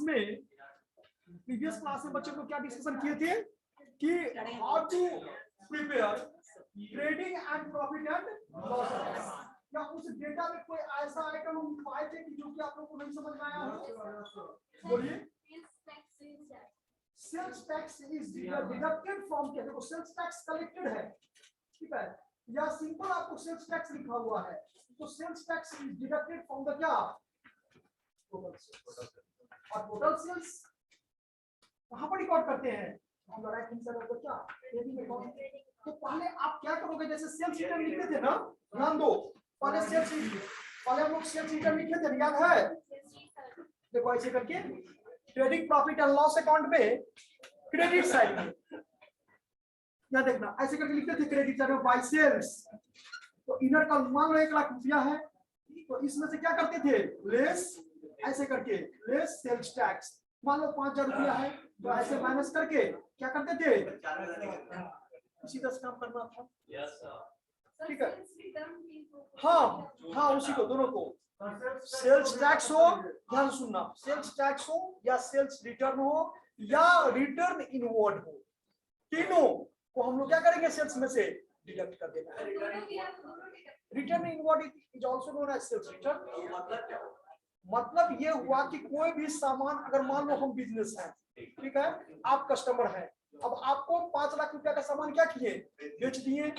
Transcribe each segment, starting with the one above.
में बच्चों को क्या डिस्कशन किए थे कि how to prepare trading and profit and loss account. या उस डेटा में कोई ऐसा आइटम हम पाए थे कि जो कि आप लोगों को नहीं समझ में आया हो? बोलिए। Sales tax is deducted from, क्या देखो सेल्स टैक्स कलेक्टेड है, ठीक है, या सिंपल आपको सेल्स टैक्स लिखा हुआ है, तो sales tax is deducted from the क्या, टोटल सेल्स। और टोटल सेल्स कहां पर रिकॉर्ड करते हैं हम लोग, right hand side of the क्या, ट्रेडिंग अकाउंट। तो पहले आप क्या करोगे, जैसे सेल्स रिटर्न लिखते थे ना, ध्यान दो, पहले हम लोग सेल्स रिटर्न लिखे थे, याद है? देखो ऐसे करके trading profit and loss account में क्रेडिट साइड में या देखना ऐसे करके लिखते थे क्रेडिट साइड में बाय सेल्स। तो इनर का मान लो 1 लाख रुपया है, तो इसमें से क्या करते थे, लेस ऐसे करके लेस सेल्स टैक्स। मान लो 5000 रुपया है, तो ऐसे माइनस करके क्या करते थे, इसी तरह से काम करना था। ठीक है, हाँ हाँ, उसी को, दोनों को, सेल्स टैक्स हो, ध्यान सुनना, सेल्स टैक्स हो या सेल्स रिटर्न हो या रिटर्न इनवर्ड हो, तीनों को हम लोग क्या करेंगे, सेल्स में से डिडक्ट कर देना है। Return inward is also known as sales return. मतलब ये हुआ कि कोई भी सामान, अगर मान लो हम बिजनेस है, ठीक है, आप कस्टमर है, अब आपको 5 लाख रुपया का सामान क्या किए, बेच दिए।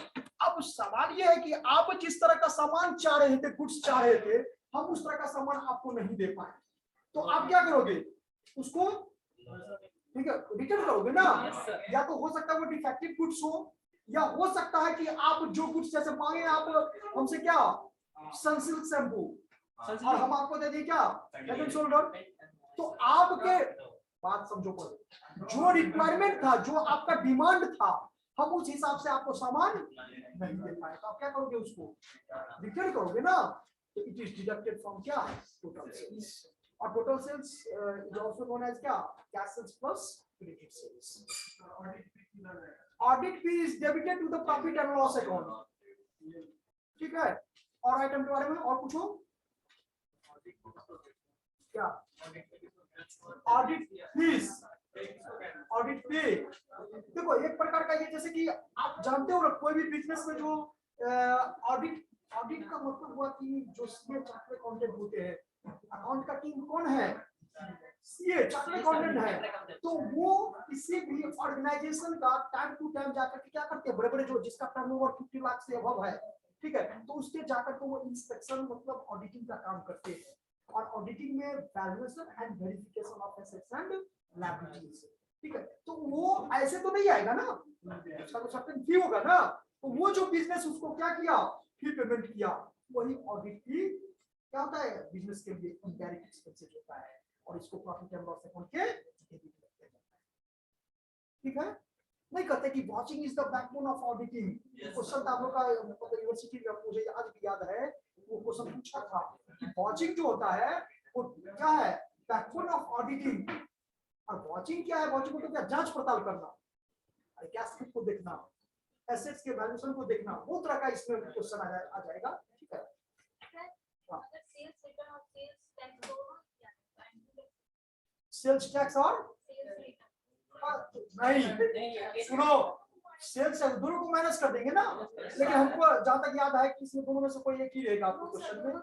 अब सवाल ये है कि आप जिस तरह का सामान चाह रहे थे, गुड्स चाह रहे थे, हम उस तरह का सामान आपको नहीं दे पाए, तो आप क्या करोगे, उसको ठीक है रिटर्न करोगे ना। या तो हो सकता है वो डिफेक्टिव गुड्स हो, या हो सकता है कि आप जो गुड्स जैसे मांगे आप हमसे क्या, सनसिल्क शैम्पू, और हम आपको दे दें क्या, हेड एंड शोल्डर। तो आपके बात समझो, पर जो रिक्वायरमेंट था, जो आपका डिमांड था, हम उस हिसाब से आपको सामान नहीं दे पाए, तो आप क्या करोगे, उसको रिटर्न करोगे ना। तो इट इज डिडक्टेड फ्रॉम क्या, टोटल सेल्स। और total sales is also known as क्या, cash sales plus credit sales. Audit fee is debited to the profit and loss account, ठीक है। और आइटम के बारे में और पूछो क्या, ऑडिट फीस, ऑडिट फी देखो एक प्रकार का, ये जैसे कि आप जानते हो ना, कोई भी बिजनेस में जो ऑडिट का मतलब हुआ कि जो सीए चार्टर्ड अकाउंटेंट होते हैं, अकाउंट का टीम कौन है, सीए चार्टर्ड अकाउंटेंट है, तो वो किसी भी ऑर्गेनाइजेशन का टाइम टू टाइम जाकर के क्या करते हैं, बड़े बड़े जो जिसका टर्नओवर 50 लाख से अबव है, ठीक है, तो उसके जाकर के वो इंस्पेक्शन मतलब ऑडिटिंग का काम करते हैं। और ऑडिटिंग में valuation and verification of assets and liabilities, ठीक है। तो वो ऐसे तो नहीं आएगा ना, उसका तो सर्टेन फी होगा ना। तो वो जो बिजनेस उसको क्या किया, फी पेमेंट किया, वही ऑडिट फी क्या होता है, बिजनेस के लिए इनडायरेक्ट एक्सपेंसेस होता है, और इसको प्रॉफिट एंड लॉस अकाउंट के डेबिट करते हैं, ठीक है। नहीं कहते कि watching is the backbone of auditing. Question आप लोग का यूनिवर्सिटी में मुझे आज भी याद है, वो क्वेश्चन पूछा था कि वॉचिंग जो होता है वो क्या है, बैकबोन ऑफ ऑडिटिंग। और वॉचिंग क्या है, वॉचिंग मतलब क्या, जांच पड़ताल करना, कैश फ्लो को देखना, एसेट्स के वैल्यूएशन को देखना, वो तरह का इसमें क्वेश्चन आ जाएगा, ठीक है। अगर सेल्स रिटर्न और सेल्स टैक्स दोनों, सेल्स टैक्स और नहीं, सुनो, सेल्स दोनों को माइनस कर देंगे ना, लेकिन हमको जहां तक याद है कि इसमें दोनों में से कोई एक ही रहेगा आपको क्वेश्चन में।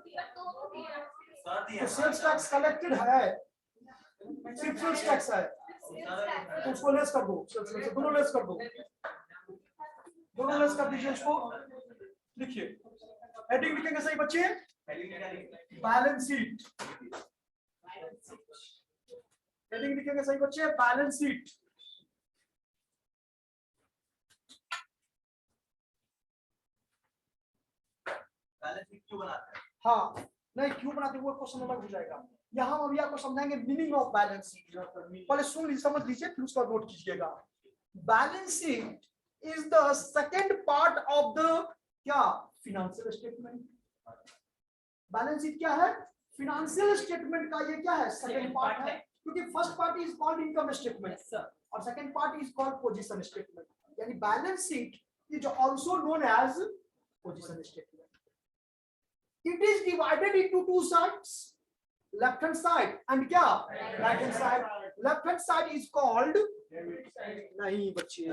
तो सेल्स टैक्स कलेक्टेड है, सिर्फ सेल्स टैक्स है, तो उसको लेस कर दो, सेल्स में से दोनों लेस कर दो, दोनों लेस कर दीजिए उसको। लिखिए, हेडिंग लिखेंगे सही बच्चे, बैलेंस शीट, हेडिंग लिखेंगे सही बच्चे, बैलेंस शीट। बैलेंस शीट क्यों बनाते हैं, हाँ नहीं क्यों बनाते हैं वो क्वेश्चन अलग हो जाएगा। यहाँ हम अभी आपको समझाएंगे मीनिंग ऑफ बैलेंस शीट, पहले सुन लीजिए, समझ लीजिए, फिर उसका नोट कीजिएगा। Balance sheet is the second part of the क्या, फिनेंशियल स्टेटमेंट। बैलेंस शीट क्या है, फिनेंशियल स्टेटमेंट का ये क्या है, सेकंड पार्ट है, क्योंकि first part is called income statement और second part is called position statement. यानी balance sheet is also known as position statement. It is divided into two sides, left hand side and क्या right hand side. Left hand side is called, नहीं बच्चे,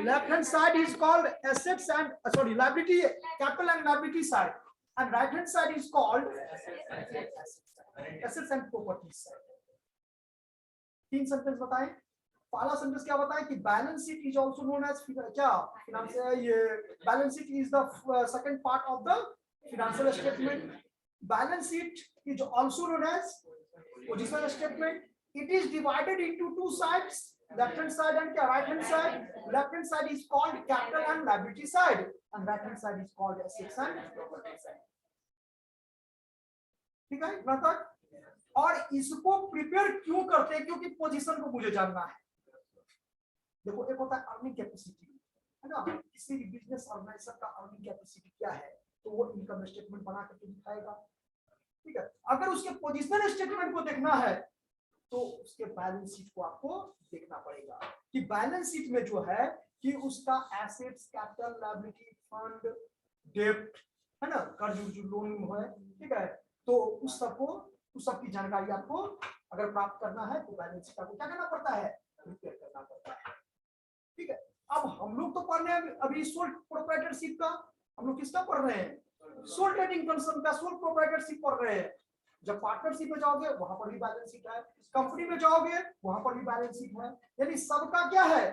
left hand side is called assets and sorry liability, capital and liability side, and right hand side is called assets and property side. तीन sentence बताएं। पहला sentence क्या बताएं कि balance sheet is also known as क्या financial, ये balance sheet is the second part of the financial statement. Balance sheet is also known as positional statement. It is divided into two sides, left hand side and right hand side. Left hand side is called capital and liability side, and right hand side is called assets and property side. ठीक है इतना तक। और इसको prepare क्यों करते हैं, क्योंकि पोजीशन को मुझे जानना है। देखो एक होता है अर्निंग कैपेसिटी, है ना, किसी भी बिजनेस ऑर्गेनाइजेशन का अर्निंग कैपेसिटी क्या है, तो वो इनकम स्टेटमेंट बना करके दिखाएगा। ठीक है, अगर उसके पोजीशनल स्टेटमेंट को देखना है तो उसके बैलेंस शीट को आपको देखना पड़ेगा कि बैलेंस शीट में जो है कि उसका एसेट्स, कैपिटल, लायबिलिटी, फंड, डेब्ट, है ना, कर्ज जो लोन है, ठीक है, तो उस सब की जानकारी आपको अगर प्राप्त करना है तो बैलेंस शीट आपको क्या करना पड़ता है, प्रिपेयर करना पड़ता है। ठीक है, अब हम लोग तो पढ़ रहे हैं अभी सोल प्रोप्राइटरशिप का, हम लोग किसका पढ़ रहे हैं, सोल ट्रेडिंग कंसर्न का सोल प्रोप्राइटरशिप पढ़ रहे हैं। जब पार्टनरशिप में जाओगे वहां पर भी बैलेंस शीट है, कंपनी में जाओगे वहां पर भी बैलेंस शीट है, यानी सबका क्या है।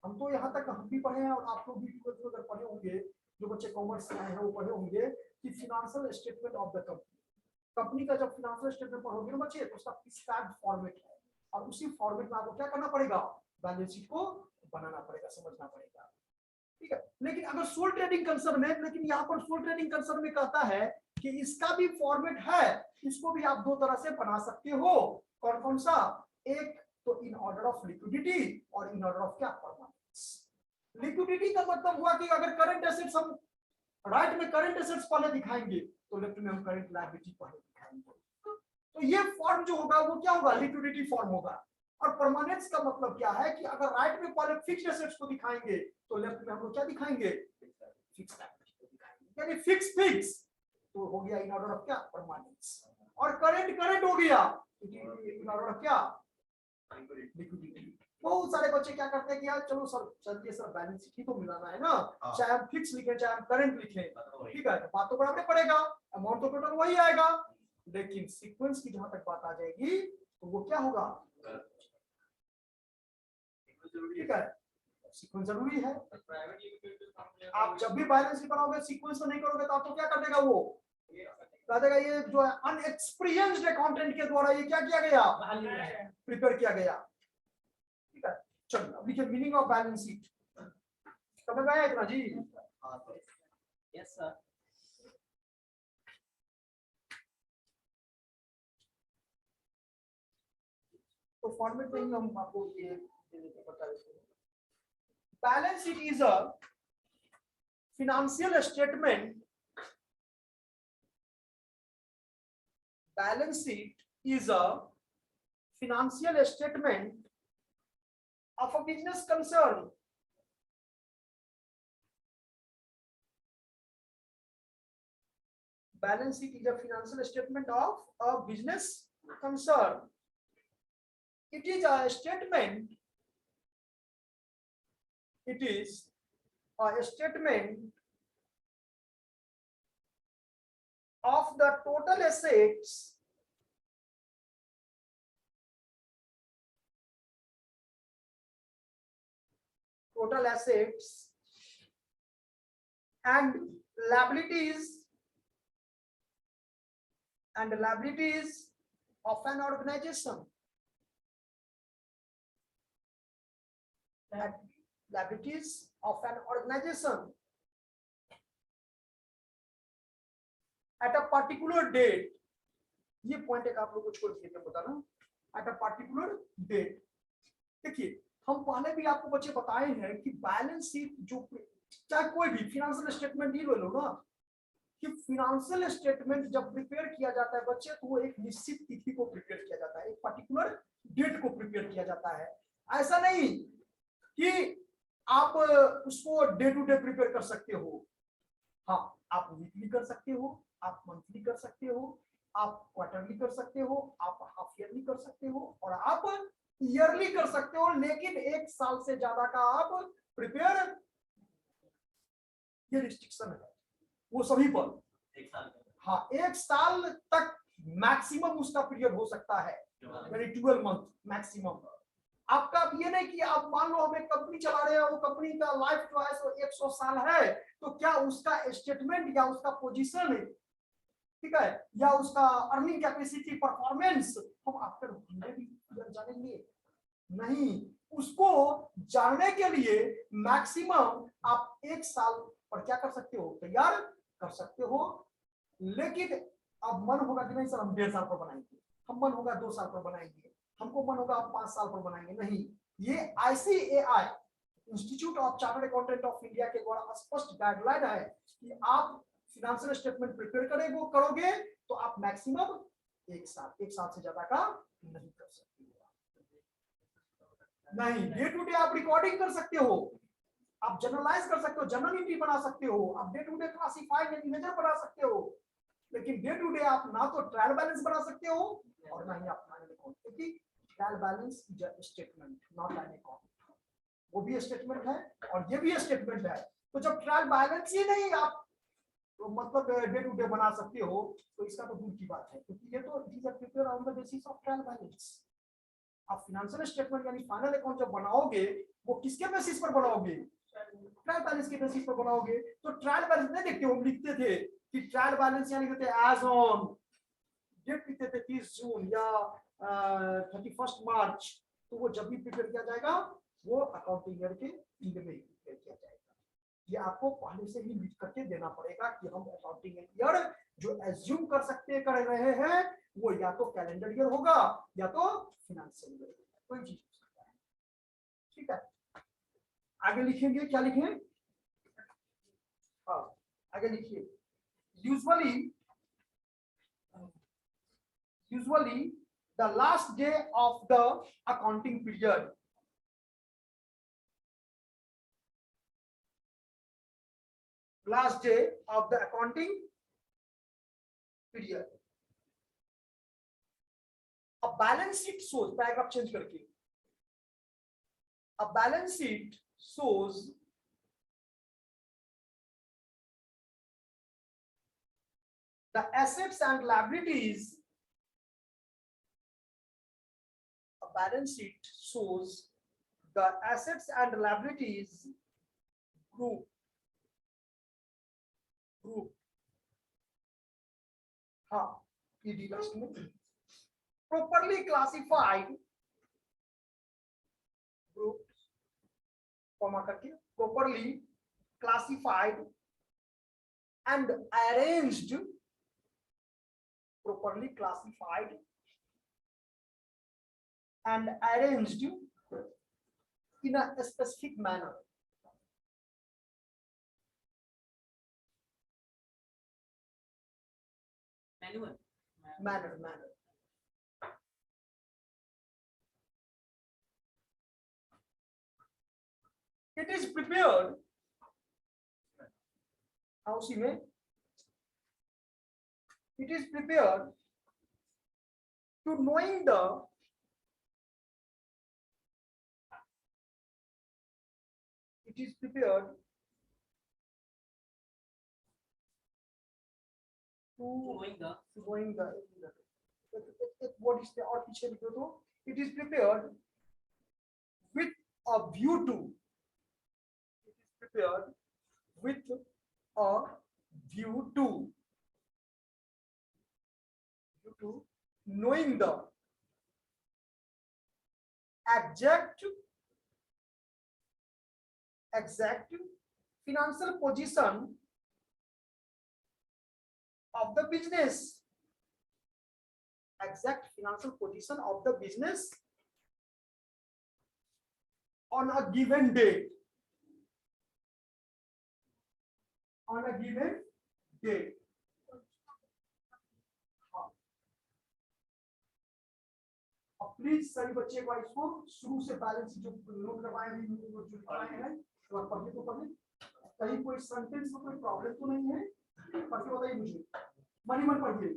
हम तो यहाँ तक हम भी पढ़े हैं और आप लोग भी अगर पढ़े होंगे, जो बच्चे कॉमर्स में आए हैं वो पढ़े होंगे कि financial statement of the company का जब फाइनेंशियल स्टेटमेंट पढ़ोगे ना बच्चे, तो उसका प्रिस्क्राइब्ड फॉर्मेट है और उसी फॉर्मेट में आपको क्या करना पड़ेगा, बैलेंस शीट को बनाना पड़ेगा, समझना पड़ेगा। ठीक है, लेकिन अगर सोल ट्रेडिंग कंसर्न में, लेकिन यहाँ पर सोल ट्रेडिंग कंसर्न में कहता है कि इसका भी फॉर्मेट है, इसको भी आप दो तरह से बना सकते हो। कौन कौन सा, एक तो इन ऑर्डर ऑफ लिक्विडिटी और इन ऑर्डर ऑफ क्या, परमानेंस। लिक्विडिटी का मतलब हुआ कि अगर करंट एसेट्स हम राइट में करंट एसेट्स पहले दिखाएंगे तो लेफ्ट में हम करंट लायबिलिटी पहले दिखाएंगे, तो ये फॉर्म जो होगा वो क्या होगा, लिक्विडिटी फॉर्म होगा। और परमानेंस का मतलब क्या है कि अगर राइट में पहले फिक्स्ड एसेट्स को दिखाएंगे तो लेफ्ट में हम लोग क्या दिखाएंगे, फिक्स्ड लायबिलिटी को दिखाएंगे, यानी फिक्स तो हो गया इन ऑर्डर ऑफ क्या, परमानेंस। और करंट हो गया इन ऑर्डर ऑफ क्या, लिक्विडिटी। बहुत सारे बच्चे क्या करते हैं कि यार चलो सर चलिए सर बैलेंस शीट ही तो मिलाना है ना, चाहे हम फिक्स लिखें चाहे हम करंट लिखें, ठीक है, तो बात तो बराबर पड़ेगा, अमाउंट तो टोटल वही आएगा, लेकिन सीक्वेंस की जहां तक बात आ जाएगी तो वो क्या होगा, ठीक है, सीक्वेंस जरूरी है। आप जब भी बैलेंस शीट बनाओगे सीक्वेंस में नहीं करोगे तो आपको क्या कर देगा, वो कह देगा ये जो है अनएक्सपीरियंस्ड अकाउंटेंट के द्वारा ये क्या किया गया, प्रिपेयर किया गया। ठीक है, चलो अब लिखिए मीनिंग ऑफ बैलेंस शीट, समझ में आया इतना जी? Yes sir. तो फॉर्मेट में ही हम आपको ये बता देते हैं। Balance sheet is a financial statement. Balance sheet is a financial statement of a business concern. Balance sheet is a financial statement of a business concern. It is a statement. It is a statement of the total assets and liabilities of an organization. Liabilities of an organization at a particular date. ये point एक आप लोगों को छोड़ के बताना, at a particular date. देखिए हम पहले भी आपको बच्चे बताए हैं कि बैलेंस शीट जो चाहे कोई भी फाइनेंशियल स्टेटमेंट ही लो ना, कि फाइनेंशियल स्टेटमेंट जब प्रिपेयर किया जाता है बच्चे तो वो एक निश्चित तिथि को प्रिपेयर किया जाता है, एक पर्टिकुलर डेट को प्रिपेयर किया जाता है। ऐसा नहीं कि आप उसको डे टू डे प्रिपेयर कर सकते हो, हाँ आप वीकली कर सकते हो, आप मंथली कर सकते हो, आप क्वार्टरली कर सकते हो, आप हाफ ईयरली कर सकते हो और आप ईयरली कर सकते हो, लेकिन 1 साल से ज्यादा का आप प्रिपेयर, ये रिस्ट्रिक्शन है वो सभी पर। हाँ, 1 साल तक मैक्सिमम उसका पीरियड हो सकता है, यानी 12 मंथ मैक्सिमम। आपका अब ये नहीं कि आप मान लो हमें कंपनी चला रहे हैं, वो कंपनी का लाइफ जो है सो 100 साल है, तो क्या उसका स्टेटमेंट या उसका पोजीशन, ठीक है, या उसका अर्निंग कैपेसिटी परफॉर्मेंस हम आफ्टर 100 ईयर जानेंगे? नहीं, उसको जानने के लिए मैक्सिमम आप 1 साल पर क्या कर सकते हो, तैयार कर सकते हो। लेकिन अब मन होगा कि नहीं सर हम 1.5 साल पर बनाएंगे, हम मन होगा 2 साल पर बनाएंगे, हमको मन होगा आप 5 साल पर बनाएंगे, नहीं। ये ICAI institute of chartered accountant of India के द्वारा स्पष्ट गाइडलाइन है कि आप फिनेंशियल स्टेटमेंट प्रिपेयर करोगे तो आप मैक्सिमम 1 साल से ज्यादा का नहीं कर सकते हो। नहीं, डे टू डे आप रिकॉर्डिंग कर सकते हो, आप जनरलाइज कर सकते हो, जर्नल एंट्री बना सकते हो, आप day to day classified and major बना सकते हो, लेकिन डे टू डे आप ना तो ट्रायल बैलेंस बना सकते हो और ना ही आप फाइनल अकाउंट, क्योंकि trial balance is a statement not an account. वो भी स्टेटमेंट है और ये भी स्टेटमेंट है। तो जब ट्रायल बैलेंस ही नहीं आप तो मतलब डे टू डे बना सकते हो, तो इसका तो दूर की बात है, क्योंकि ये तो it is prepare on the basis of trial balance. आप फाइनेंशियल स्टेटमेंट यानी फाइनल अकाउंट जब बनाओगे, वो किसके बेसिस पर बनाओगे? ट्रायल बैलेंस के बेसिस पर बनाओगे। तो ट्रायल बैलेंस नहीं देखते, हम लिखते थे कि ट्रायल बैलेंस यानी कहते हैं एज ऑन, डेट लिखते थे 30 जून या 31 मार्च, तो वो जब भी प्रिपेयर किया जाएगा वो अकाउंटिंग ईयर के एंड में प्रिपेयर किया जाएगा। ये आपको पहले से ही लिख करके देना पड़ेगा कि हम अकाउंटिंग ईयर जो एज्यूम कर रहे हैं वो या तो कैलेंडर ईयर होगा या तो फिनेंशियल ईयर, कोई चीज हो सकता है। ठीक है, आगे लिखेंगे, क्या लिखें? हाँ, आगे लिखिए। usually the last day of the accounting period, last day of the accounting period, a balance sheet shows, paragraph change करके, a balance sheet shows the assets and liabilities, a balance sheet shows the assets and liabilities group हाँ, ED last में, properly classified group, comma करके, properly classified and arranged, properly classified and arranged in a specific manner. Manner. It is prepared. उसी में it is prepared to knowing the it is prepared to knowing the what is the और पीछे लिखो तो it is prepared with a view to, it is prepared with a view to knowing the exact financial position of the business, exact financial position of the business on a given date, on a given date. Please सभी बच्चे को इसको शुरू से balance जो note करवाए हैं, जो लिखवाए हैं, तो पढ़िए, तो पढ़िए, कहीं कोई सेंटेंस में कोई प्रॉब्लम तो नहीं है? पढ़िए, बताइए मुझे। मणिमन पढ़िए।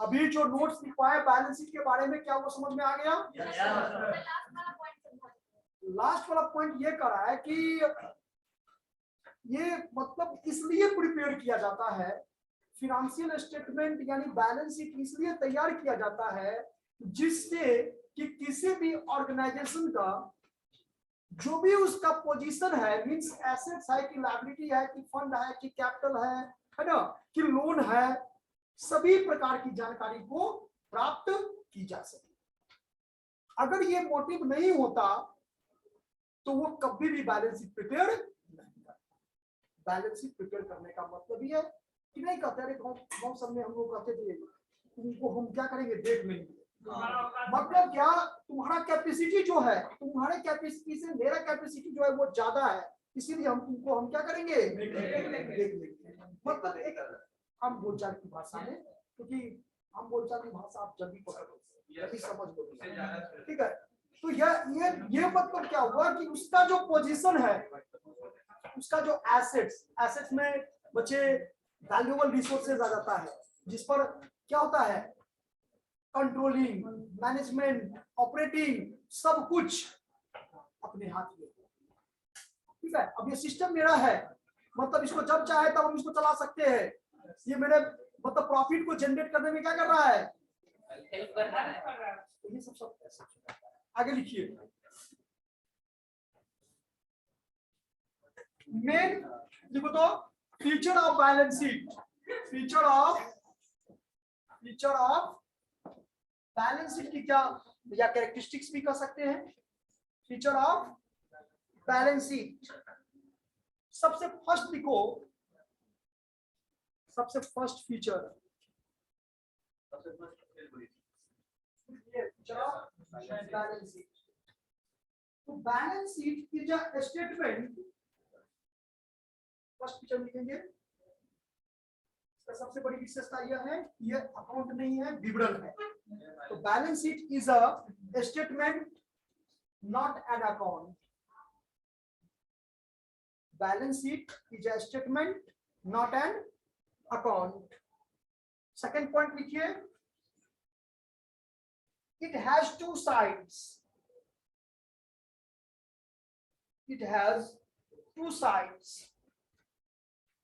अभी जो नोट्स लिखवाए बैलेंस शीट के बारे में, क्या वो समझ में आ गया? लास्ट वाला पॉइंट ये करा है कि ये मतलब इसलिए प्रिपेयर किया जाता है, फिनेंशियल स्टेटमेंट यानी बैलेंस शीट इसलिए तैयार किया जाता है जिससे कि किसी भी ऑर्गेनाइजेशन का जो भी उसका पोजीशन है, मींस एसेट्स है कि लायबिलिटी है कि फंड है कि कैपिटल है ना, कि लोन है, सभी प्रकार की जानकारी को प्राप्त की जा सके। अगर ये मोटिव नहीं होता तो वो कभी भी बैलेंस शीट प्रिपेयर नहीं करता। बैलेंस शीट प्रिपेयर करने का मतलब ये है कि नहीं कहते अरे गाँव सब में हम लोग कहते थे तुमको हम क्या करेंगे देख लेंगे, मतलब क्या तुम्हारा कैपेसिटी जो है, तुम्हारे कैपेसिटी से मेरा कैपेसिटी जो है वो ज्यादा है, इसीलिए हम तुमको हम क्या करेंगे देख लेंगे। मतलब एक हम बोलचाल की भाषा में, क्योंकि हम बोलचाल की भाषा आप जल्दी पकड़ लो, जल्दी समझ लो, ठीक है। तो ये मतलब क्या हुआ कि उसका जो पोजीशन है, उसका जो एसेट्स में बच्चे वैल्यूएबल रिसोर्सेज आ जाता है, जिस पर क्या होता है कंट्रोलिंग, मैनेजमेंट, ऑपरेटिंग सब कुछ अपने हाथ में, ठीक है। अब ये सिस्टम मेरा है, मतलब इसको जब चाहे तब हम इसको चला सकते हैं। ये मेरे मतलब प्रॉफिट को जनरेट करने में क्या कर रहा है, हेल्प कर रहा है। तो ये सब आगे लिखिए। मेन लिखो तो feature of balance sheet, feature of balance sheet की क्या या कैरेक्टरिस्टिक्स भी कह सकते हैं। फीचर ऑफ बैलेंस शीट, सबसे फर्स्ट लिखो, सबसे फर्स्ट फीचर बैलेंस शीट। तो balance sheet is a statement, first feature लिखेंगे, इसका सबसे बड़ी विशेषता यह है ये अकाउंट नहीं है, विवरण है। तो balance sheet is a statement not an account, balance sheet is a statement not an account. Second point लिखिए, it has two sides, it has two sides,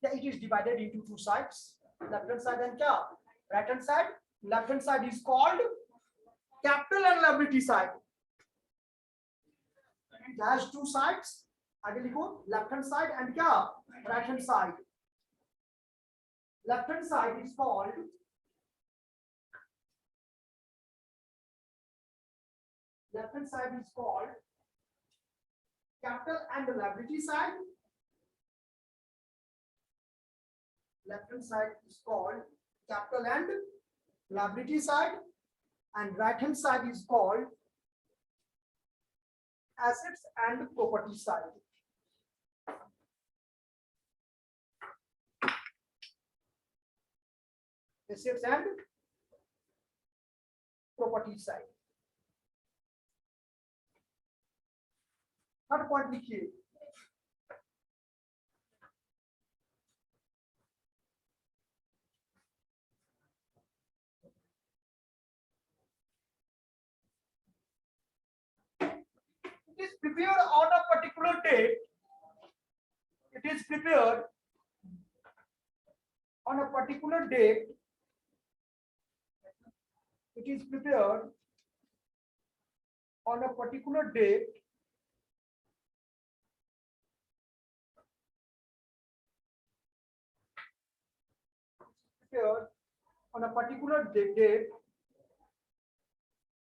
yeah, it is divided into two sides, left hand side and kya right hand side. Left hand side is called capital and liability side, it has two sides, आगे लिखो left hand side and क्या right hand side. Left hand side is called capital and liability side. Left hand side is called capital and liability side, and right hand side is called assets and property side. Assets and property side. Third point लिखिए, it is prepared on a particular date, it is prepared on a particular date, it is prepared on a particular date on a particular date,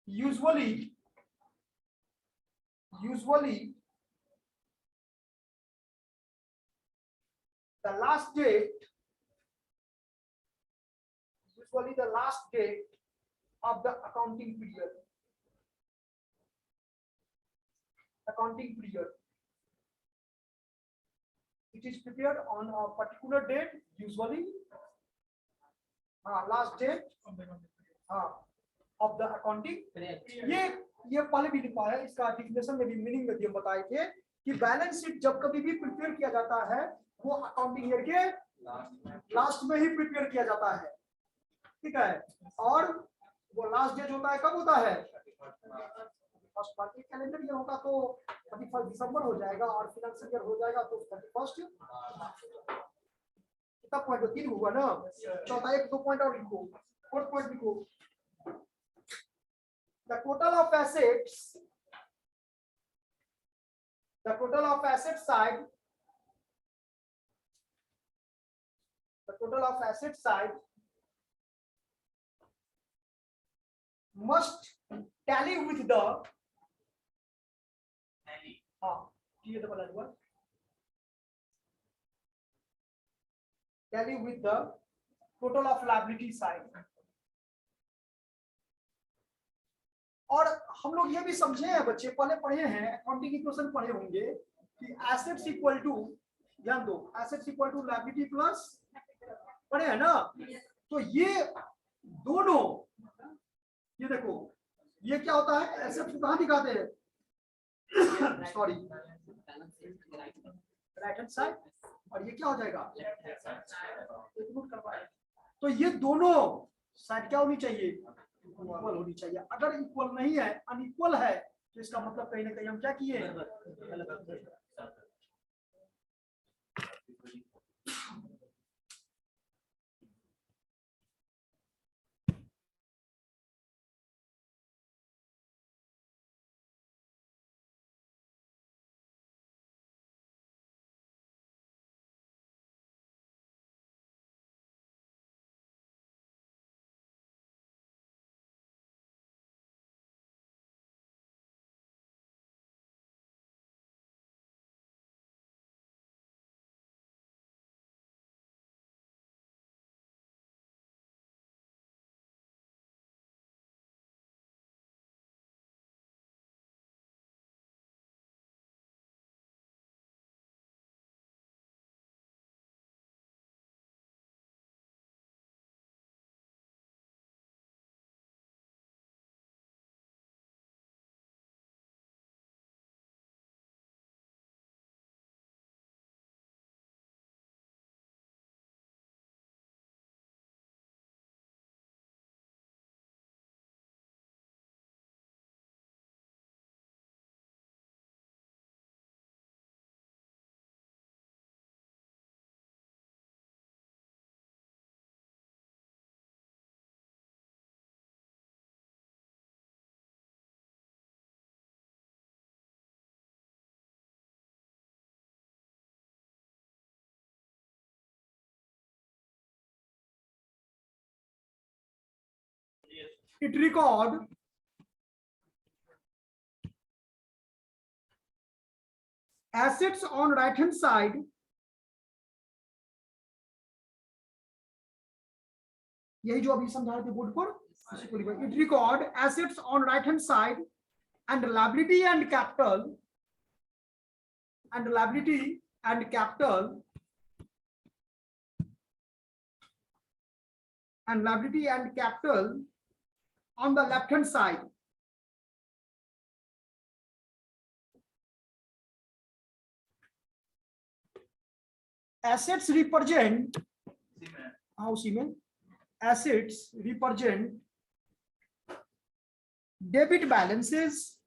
usually the last date of the accounting period. It is prepared on a particular date, usually last date of the accounting. ये पहले भी लिखा है, इसका definition में भी meaning में हम बताए थे कि बैलेंस शीट जब कभी भी प्रिपेयर किया जाता है वो अकाउंटिंग ईयर के लास्ट में ही प्रिपेयर किया जाता है। ठीक है। और वो लास्ट डेट होता है कब होता है, फर्स्ट पार्टी कैलेंडर ईयर होगा तो 31 दिसंबर हो जाएगा, और फाइनेंशियल ईयर हो जाएगा तो 31। कितना पॉइंट, 3 हुआ ना, चौथा 1 2 पॉइंट और लिखो, 4 पॉइंट लिखो। The total of assets, the total of asset side, the total of asset side must tally with the ये तो बोला हुआ, tally with the total of liability side। और हम लोग ये भी समझे हैं बच्चे, पहले पढ़े हैं अकाउंटिंग इक्वेशन पढ़े होंगे कि एसेट्स इक्वल टू, ध्यान दो, assets equal to liability plus, पढ़े हैं ना। तो ये दोनों, ये देखो ये क्या होता है, एसेट्स कहां दिखाते हैं, सॉरी राइट हैंड साइड, और ये क्या हो जाएगा, तो ये दोनों साइड क्या होनी चाहिए, इक्वल होनी चाहिए। अगर इक्वल नहीं है, अनइक्वल है, तो इसका मतलब कहीं ना कहीं हम क्या किए, it record assets on right hand side यही जो अभी समझा रहे थे बोर्ड पर, it record assets on right hand side and liability and capital, and liability and capital, and liability and capital on the left hand side. Assets represent, how see में, assets represent debit balances,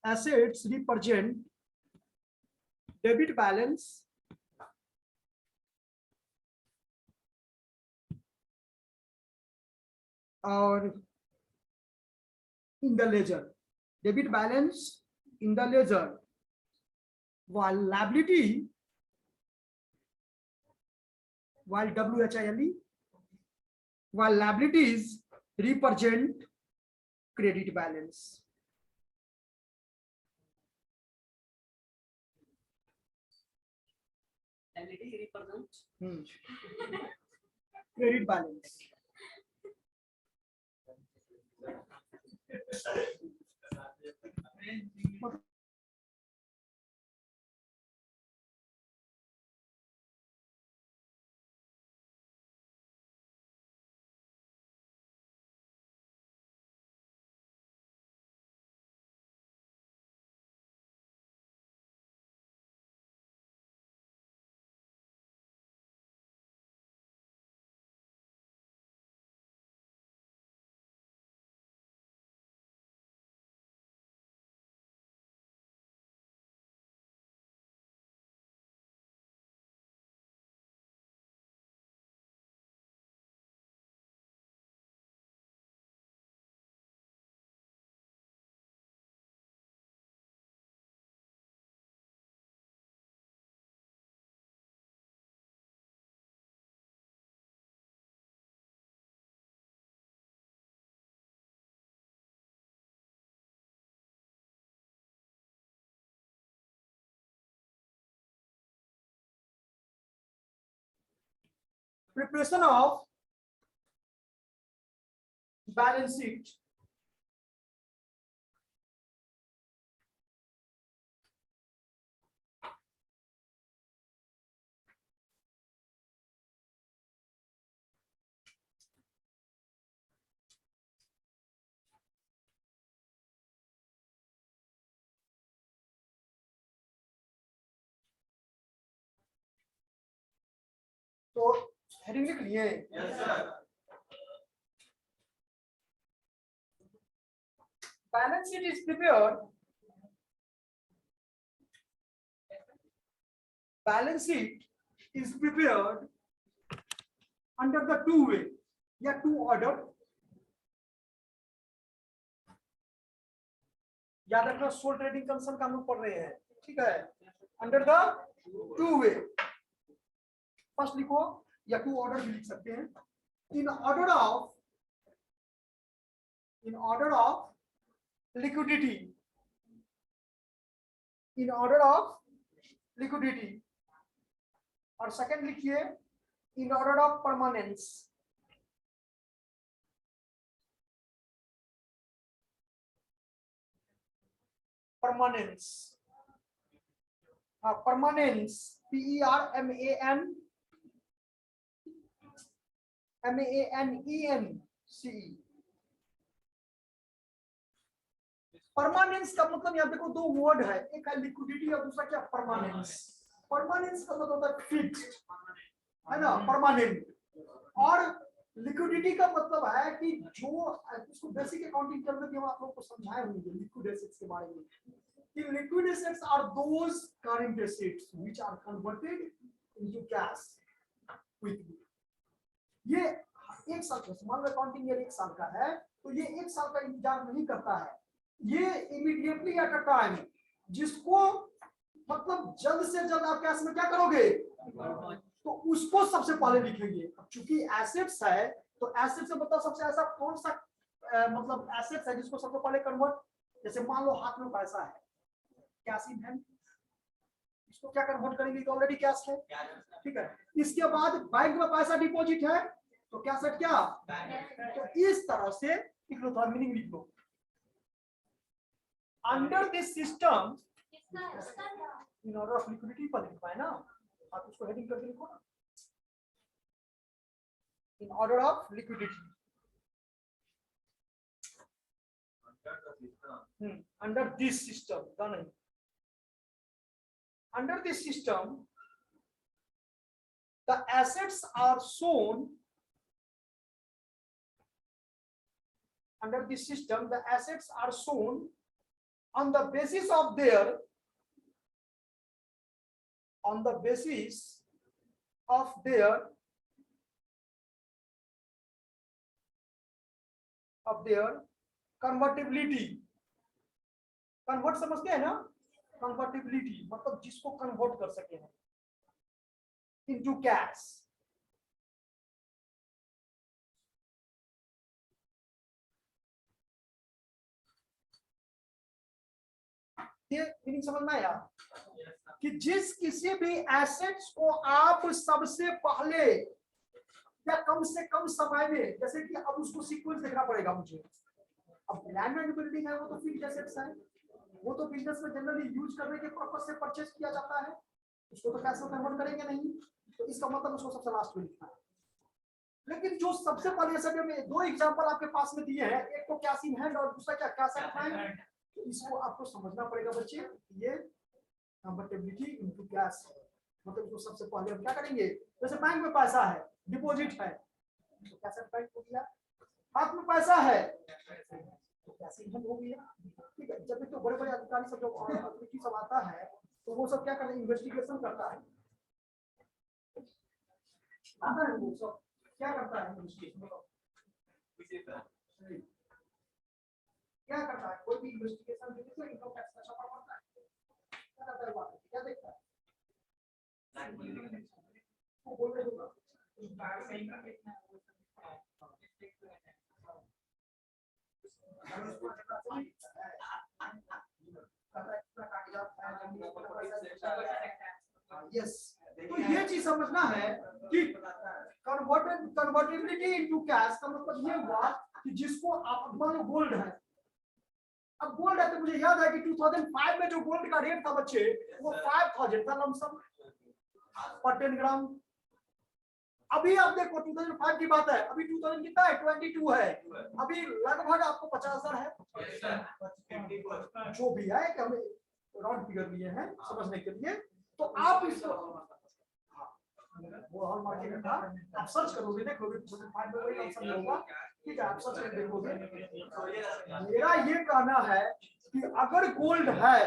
assets represent debit balance or in the ledger, debit balance in the ledger, while liability, while WHILE, while liabilities represent credit balance. Liability represent credit balance. preparation of balance sheet तो heading लिख लिए? Yes sir. Balance sheet is prepared. Balance sheet is prepared under the two way या two order. याद रखना soul trading concern का हम लोग पढ़ रहे हैं, ठीक है? Under the two way, first लिखो या टू ऑर्डर भी लिख सकते हैं। इन order of liquidity, in order of liquidity, और सेकंड लिखिए in order of permanence, permanence, permanence, PERMANENCE। Permanence का मतलब यहाँ देखो दो वर्ड है, एक है लिक्विडिटी और दूसरा क्या परमानेंस। परमानेंस का मतलब होता है फिक्स्ड, है ना, परमानेंट। और लिक्विडिटी का मतलब है कि जो इसको बेसिक अकाउंटिंग टर्म में हम आप लोगों को समझाए होंगे लिक्विड एसेट्स के बारे में, कि liquid assets are those current assets which are converted into cash quickly. ये एक साल का मान लो अकाउंटिंग ईयर एक साल का है, तो ये एक साल का इंतजार नहीं करता है, ये इमीडिएटली एट अ टाइम, जिसको मतलब जल्द से जल्द आप कैश में क्या करोगे, तो उसको सबसे पहले लिखेंगे। अब चूंकि एसेट्स है तो एसेट से मतलब सबसे ऐसा कौन सा मतलब एसेट्स है जिसको सबसे पहले कन्वर्ट, जैसे मान लो हाथ में पैसा है, कैश इन हैंड, इसको क्या कन्वर्ट करेंगे, तो ऑलरेडी कैश है, ठीक है। इसके बाद बैंक में पैसा डिपॉजिट है तो क्या सेट क्या, तो इस तरह से लिख लो, थोड़ा मीनिंग लिख लो। Under this system in order of liquidity पर लिखा है ना, आप उसको हेडिंग करके लिखो ना, in order of liquidity. Under this system का नहीं, under this system the assets are shown, under this system the assets are shown on the basis of their convertibility। Convert समझते हैं ना, कन्वर्टिबिलिटी मतलब जिसको कन्वर्ट कर सके हैं इनटू कैश। ये मीनिंग समझ में आया कि जिस किसी भी एसेट्स को आप सबसे पहले या कम से कम समय में, जैसे कि अब उसको सीक्वेंस देखना पड़ेगा मुझे, अब लैंड एंड बिल्डिंग है वो तो फिक्स्ड एसेट्स है, वो तो बिजनेस में जनरली यूज करने के पर्पस से परचेज किया जाता है, उसको तो कैश में कन्वर्ट करेंगे नहीं, तो इसका मतलब उसको सबसे लास्ट में लिखना है। लेकिन जो सबसे पहले ऐसे में दो एग्जांपल आपके पास में दिए हैं, एक तो कैश इन हैंड और दूसरा क्या कैश एट बैंक, इसको आपको समझना पड़ेगा बच्चे, ये कन्वर्टिबिलिटी इनटू कैश है, मतलब इसको सबसे पहले हम क्या करेंगे, जैसे बैंक में पैसा है, डिपॉजिट है तो कैश एट बैंक हो गया, हाथ में पैसा है तो कैश इन हैंड हो गया, ठीक है। जब तो बड़े बड़े अधिकारी सब जो अथॉरिटी सब आता है तो वो सब क्या करते हैं, इन्वेस्टिगेशन करता है, आता है वो सब क्या करता है, इन्वेस्टिगेशन क्या करता है, कोई भी इन्वेस्टिगेशन के लिए इनकम टैक्स का छापा पड़ता है, क्या करता है बात, क्या देखता है, वो बोल रहे होगा यस। तो ये चीज समझना है कि कन्वर्टेबिलिटी इनटू कैश का मतलब ये हुआ कि जिसको आप मान लो गोल्ड है, अब गोल्ड है तो मुझे याद है कि 2005 में जो गोल्ड का रेट था बच्चे वो 5000 था लमसम पर 10 ग्राम। अभी आप देखो 2005 की बात है, अभी 2000 कितना है 22 है, अभी लगभग आपको 50,000 है, जो भी है कि हमें राउंड फिगर लिए हैं समझने के लिए। तो आप इस वो हॉल मार्केट में था, आप सर्च करोगे देखोगे 2005 में वही लमसम होगा, ठीक है, आप सर्च करके देखोगे। मेरा ये कहना है कि अगर गोल्ड है,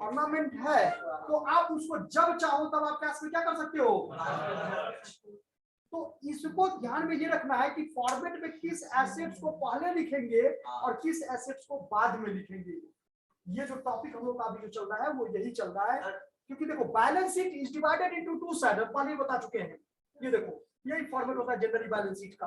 ऑर्नामेंट है, तो आप उसको जब चाहो तब आप कैश में क्या कर सकते हो। तो इसको ध्यान में ये रखना है कि फॉर्मेट में किस एसेट्स को पहले लिखेंगे और किस एसेट्स को बाद में लिखेंगे। ये जो टॉपिक हम लोग का अभी जो चल रहा है वो यही चल रहा है, क्योंकि देखो balance sheet is divided into to side, पहले बता चुके हैं। ये देखो यही फॉर्मेट होता है जनरली बैलेंस शीट का।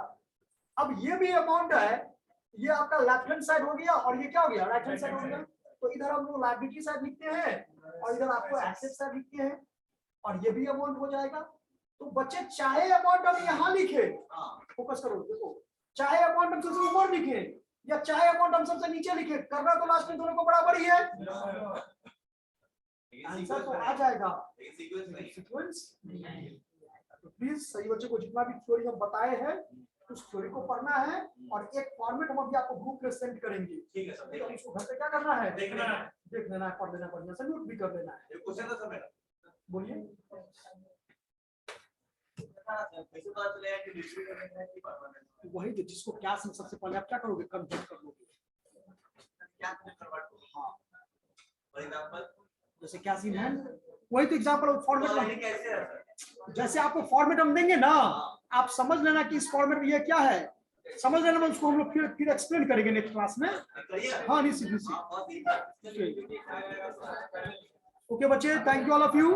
अब ये भी अमाउंट है, ये आपका लेफ्ट हैंड साइड हो गया और ये क्या हो गया राइट हैंड साइड हो गया। तो इधर हम लोग लायबिलिटी साइड लिखते हैं और इधर आपको एसेट साइड लिखते हैं और ये भी अमाउंट हो जाएगा। तो बच्चे चाहे अमाउंट हम यहाँ लिखे, फोकस करो देखो, चाहे अमाउंट हम सबसे ऊपर लिखे या चाहे अमाउंट हम सबसे नीचे लिखे, करना तो लास्ट में दोनों को बराबर ही है, आंसर तो आ जाएगा सीक्वेंस। तो प्लीज सही बच्चे को जितना भी थ्योरी हम बताए हैं उस थ्योरी को पढ़ना है और एक फॉर्मेट हम अभी आपको ग्रुप में सेंड करेंगे, ठीक है सर। तो उसको घर पे क्या करना है, देख लेना है, पढ़ लेना, बढ़िया से नोट भी कर लेना है। क्वेश्चन था सर मेरा, बोलिए। वही तो जिसको क्या सबसे पहले आप क्या करोगे, कन्वर्ट कर लोगे। हाँ जैसे क्या सीन है, वही तो एग्जांपल फॉर्मेट, जैसे आपको फॉर्मेट हम देंगे ना, आप समझ लेना कि इस फॉर्मेट में ये क्या है, समझ लेना, मैं उसको हम लोग फिर एक्सप्लेन करेंगे नेक्स्ट क्लास में। हाँ निश्चित। ओके बच्चे, thank you all of you.